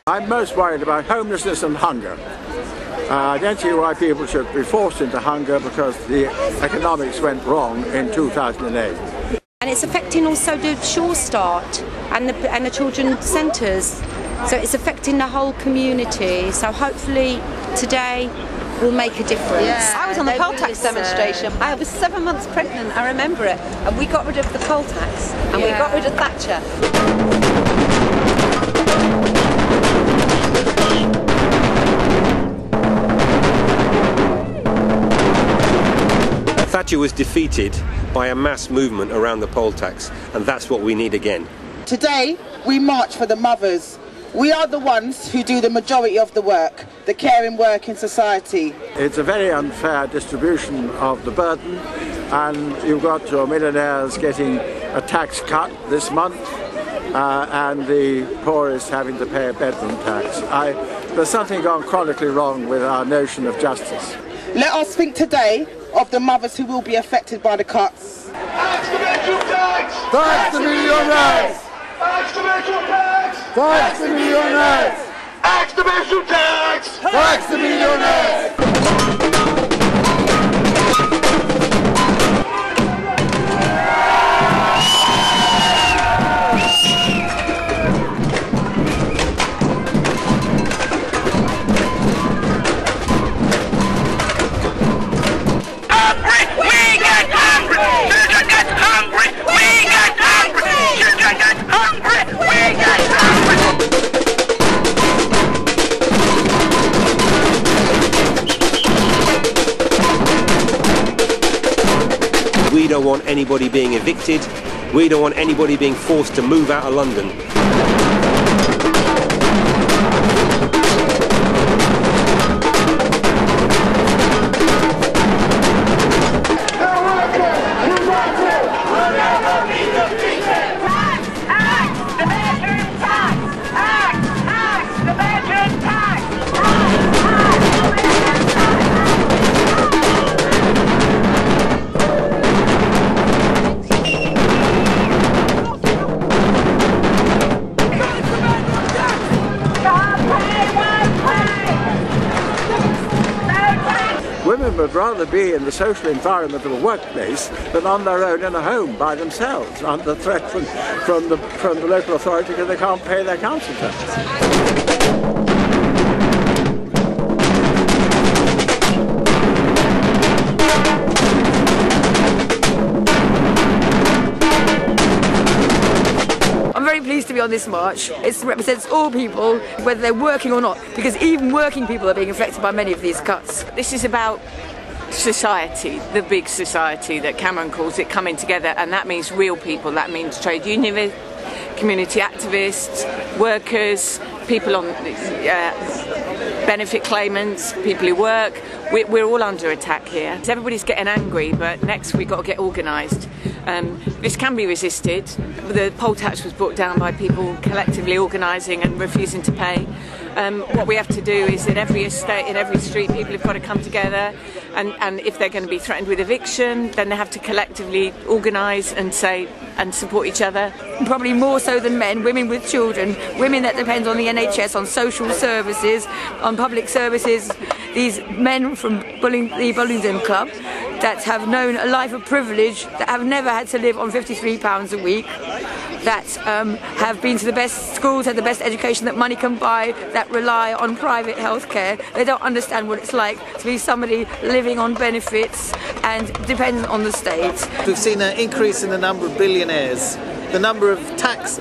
I'm most worried about homelessness and hunger. I don't see why people should be forced into hunger because the economics went wrong in 2008. And it's affecting also the Sure Start and the children's centres. So it's affecting the whole community. So hopefully today will make a difference. Yeah. I was on the poll tax demonstration. I was 7 months pregnant, I remember it. And we got rid of the poll tax and we got rid of Thatcher. Thatcher was defeated by a mass movement around the poll tax, and that's what we need again. Today, we march for the mothers. We are the ones who do the majority of the work, the caring work in society. It's a very unfair distribution of the burden, and you've got your millionaires getting a tax cut this month, and the poorest having to pay a bedroom tax. There's something gone chronically wrong with our notion of justice. Let us think today of the mothers who will be affected by the cuts. Tax the bedroom tax! Tax the millionaires! Tax the bedroom tax! Tax the millionaires! Tax the bedroom tax! Tax the millionaires! We don't want anybody being evicted. We don't want anybody being forced to move out of London. Women would rather be in the social environment of a workplace than on their own in a home by themselves, under threat from the local authority because they can't pay their council tax. I'm very pleased to be on this march. It represents all people, whether they're working or not, because even working people are being affected by many of these cuts. This is about society, the big society that Cameron calls it, coming together, and that means real people. That means trade unionists, community activists, workers, people on benefit claimants, people who work. We're all under attack here. Everybody's getting angry, but next we've got to get organised. This can be resisted. The poll tax was brought down by people collectively organising and refusing to pay. What we have to do is in every estate, in every street, people have got to come together, and if they're going to be threatened with eviction, then they have to collectively organise and say and support each other. Probably more so than men, women with children, women that depend on the NHS, on social services, on public services, these men from the Bullingdon Club that have known a life of privilege, that have never had to live on £53 a week, that have been to the best schools, had the best education that money can buy, that rely on private health care. They don't understand what it's like to be somebody living on benefits and dependent on the state. We've seen an increase in the number of billionaires. The number of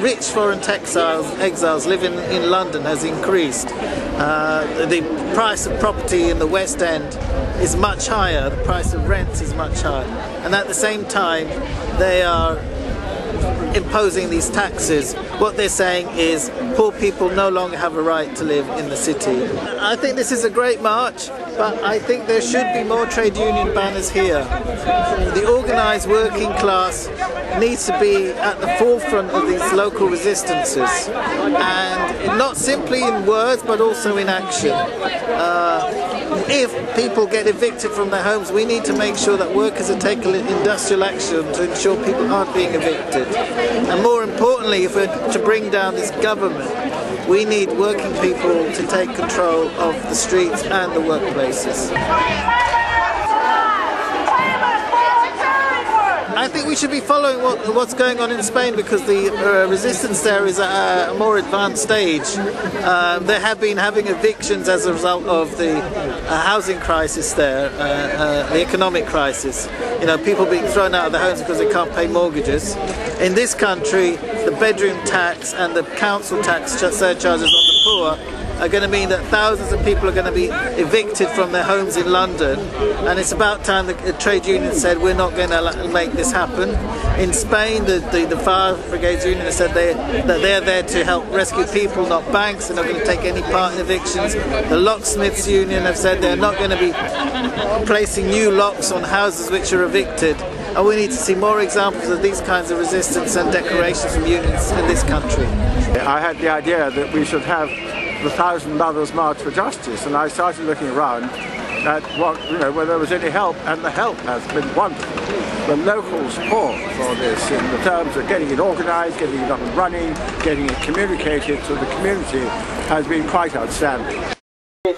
rich foreign exiles living in London has increased. The price of property in the West End is much higher, the price of rents is much higher, and at the same time they are imposing these taxes. What they're saying is poor people no longer have a right to live in the city. I think this is a great march, but I think there should be more trade union banners here. The organised working class needs to be at the forefront of these local resistances, and not simply in words but also in action. If people get evicted from their homes, we need to make sure that workers are taking industrial action to ensure people aren't being evicted. And more importantly, if we're to bring down this government, We need working people to take control of the streets and the workplaces. I think we should be following what's going on in Spain, because the resistance there is at a more advanced stage. They have been having evictions as a result of the housing crisis there, the economic crisis. You know, people being thrown out of their homes because they can't pay mortgages. In this country, the bedroom tax and the council tax surcharges on the poor are going to mean that thousands of people are going to be evicted from their homes in London, and it's about time the trade union said we're not going to make this happen. In Spain, the Fire Brigades Union has said that they're there to help rescue people, not banks. They're not going to take any part in evictions. The Locksmiths Union have said they're not going to be placing new locks on houses which are evicted. And we need to see more examples of these kinds of resistance and declarations from unions in this country. I had the idea that we should have the 1,000 Mothers March for Justice, and I started looking around at whether there was any help, and the help has been wonderful. The local support for this, in the terms of getting it organised, getting it up and running, getting it communicated to the community, has been quite outstanding. This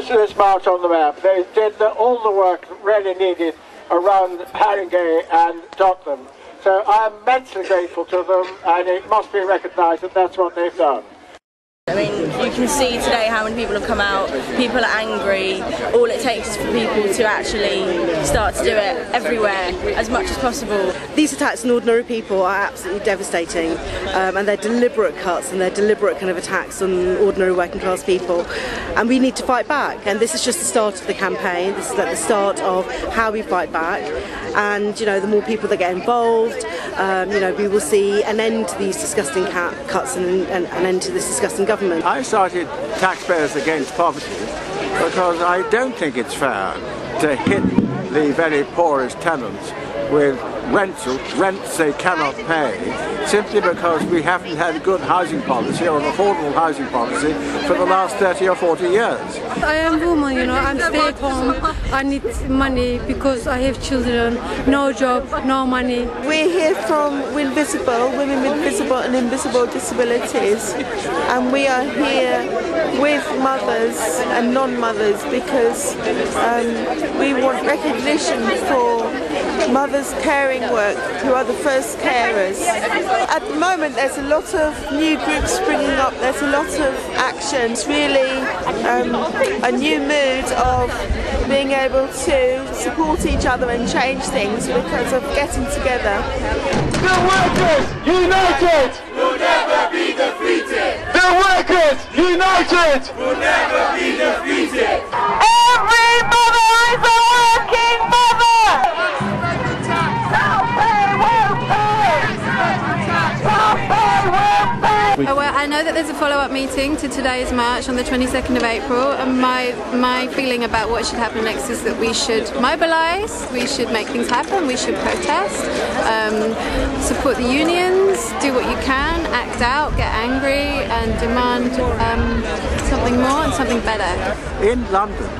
is this march on the map. They did all the work really needed around Haringey and Tottenham. So I'm immensely grateful to them, and it must be recognised that that's what they've done. I mean, you can see today how many people have come out. People are angry. All it takes is for people to actually start to do it everywhere as much as possible. These attacks on ordinary people are absolutely devastating, and they're deliberate cuts and they're deliberate kind of attacks on ordinary working class people, and we need to fight back. And this is just the start of the campaign. This is like the start of how we fight back, and you know, the more people that get involved, you know, we will see an end to these disgusting cuts and an end to this disgusting government. I started Taxpayers Against Poverty because I don't think it's fair to hit the very poorest tenants with rents they cannot pay, simply because we haven't had a good housing policy or an affordable housing policy for the last 30 or 40 years. I am a woman, you know, I'm stay at home. I need money because I have children, no job, no money. We're here from Invisible, Women with Visible and Invisible Disabilities, and we are here with mothers and non-mothers because we want recognition for mothers caring work who are the first carers. At the moment there's a lot of new groups springing up, there's a lot of action. It's really a new mood of being able to support each other and change things because of getting together. The workers united will never be defeated. The workers united will never be defeated. Every mother is a working mother. Well, I know that there's a follow-up meeting to today's march on the 22nd of April, and my feeling about what should happen next is that we should mobilise, we should make things happen, we should protest, support the unions, do what you can, act out, get angry and demand something more and something better. In London,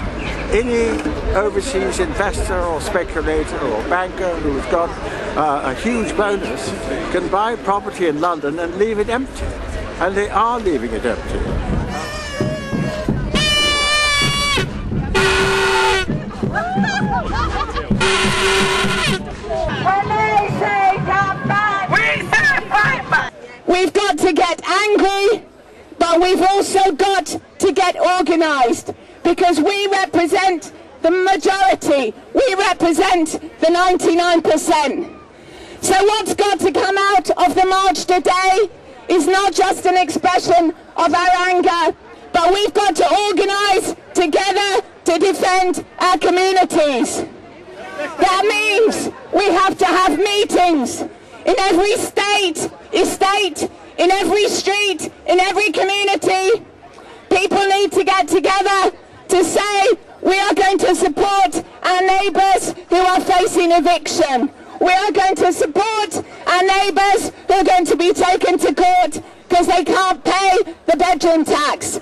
any overseas investor or speculator or banker who's got a huge bonus can buy property in London and leave it empty. And they are leaving it empty. When they say come back, we say fight back. We've got to get angry, but we've also got to get organised, because we represent the majority. We represent the 99%. So what's got to come out of the march today is not just an expression of our anger, but we've got to organise together to defend our communities. That means we have to have meetings in every state, estate, in every street, in every community. People need to get together to say we are going to support our neighbours who are facing eviction. We are going to support our neighbours who are going to be taken to court because they can't pay the bedroom tax.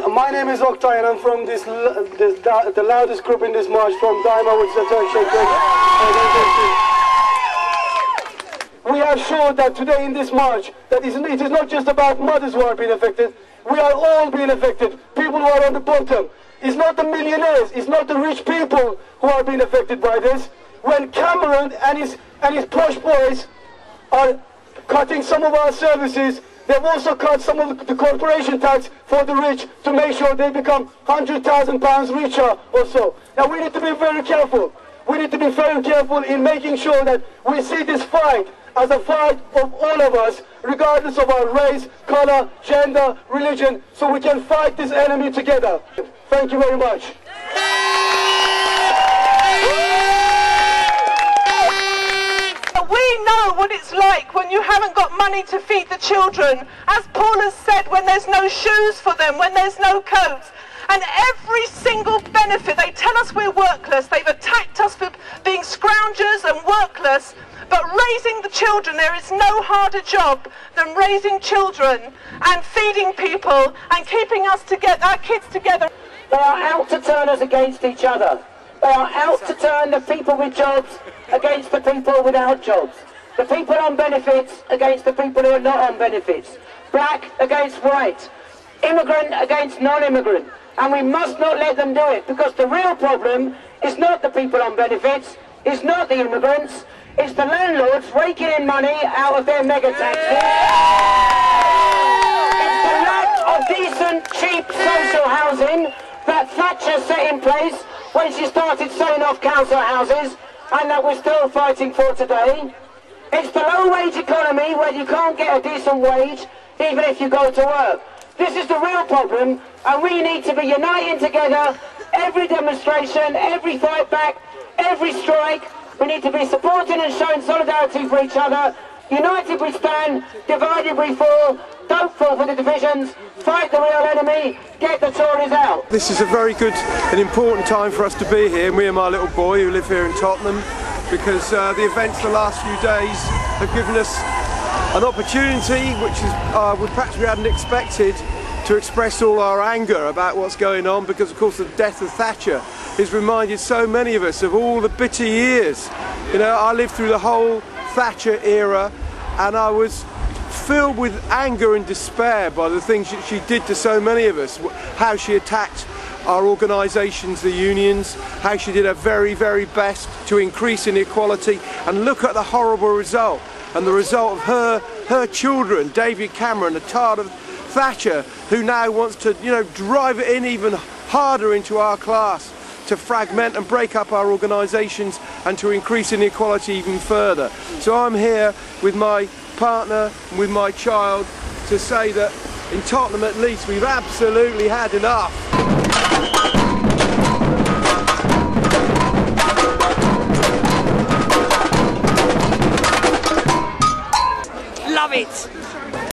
My name is Oktay and I'm from the loudest group in this march from Daima, which is the Turkish We are sure that today in this march, that it is not just about mothers who are being affected, we are all being affected, people who are on the bottom. It's not the millionaires, it's not the rich people who are being affected by this. When Cameron and his posh boys are cutting some of our services, they've also cut some of the corporation tax for the rich to make sure they become £100,000 richer or so. Now we need to be very careful. We need to be very careful in making sure that we see this fight as a fight of all of us, regardless of our race, color, gender, religion, so we can fight this enemy together. Thank you very much. We know what it's like when you haven't got money to feed the children. As Paul has said, when there's no shoes for them, when there's no coats. And every single benefit, they tell us we're workless. They've attacked us for being scroungers and workless. But raising the children, there is no harder job than raising children and feeding people and keeping us together, our kids together. They are out to turn us against each other. They are out to turn the people with jobs against the people without jobs. The people on benefits against the people who are not on benefits. Black against white. Immigrant against non-immigrant. And we must not let them do it, because the real problem is not the people on benefits, it's not the immigrants, it's the landlords raking in money out of their mega taxes. It's the lack of decent, cheap social housing that Thatcher set in place when she started selling off council houses, and that we're still fighting for today. It's the low-wage economy where you can't get a decent wage even if you go to work. This is the real problem, and we need to be uniting together. Every demonstration, every fight back, every strike, we need to be supporting and showing solidarity for each other. United we stand, divided we fall. Don't fall for the divisions, fight the real enemy, get the Tories out. This is a very good and important time for us to be here, me and my little boy who live here in Tottenham, because the events the last few days have given us an opportunity which is, perhaps we hadn't expected, to express all our anger about what's going on, because of course the death of Thatcher has reminded so many of us of all the bitter years. You know, I lived through the whole Thatcher era and I was filled with anger and despair by the things that she did to so many of us, how she attacked our organisations, the unions, how she did her very, very best to increase inequality, and look at the horrible result. And the result of her children, David Cameron, a tard of Thatcher, who now wants to, you know, drive it in even harder into our class, to fragment and break up our organisations and to increase inequality even further. So I'm here with my partner, with my child, to say that in Tottenham at least we've absolutely had enough.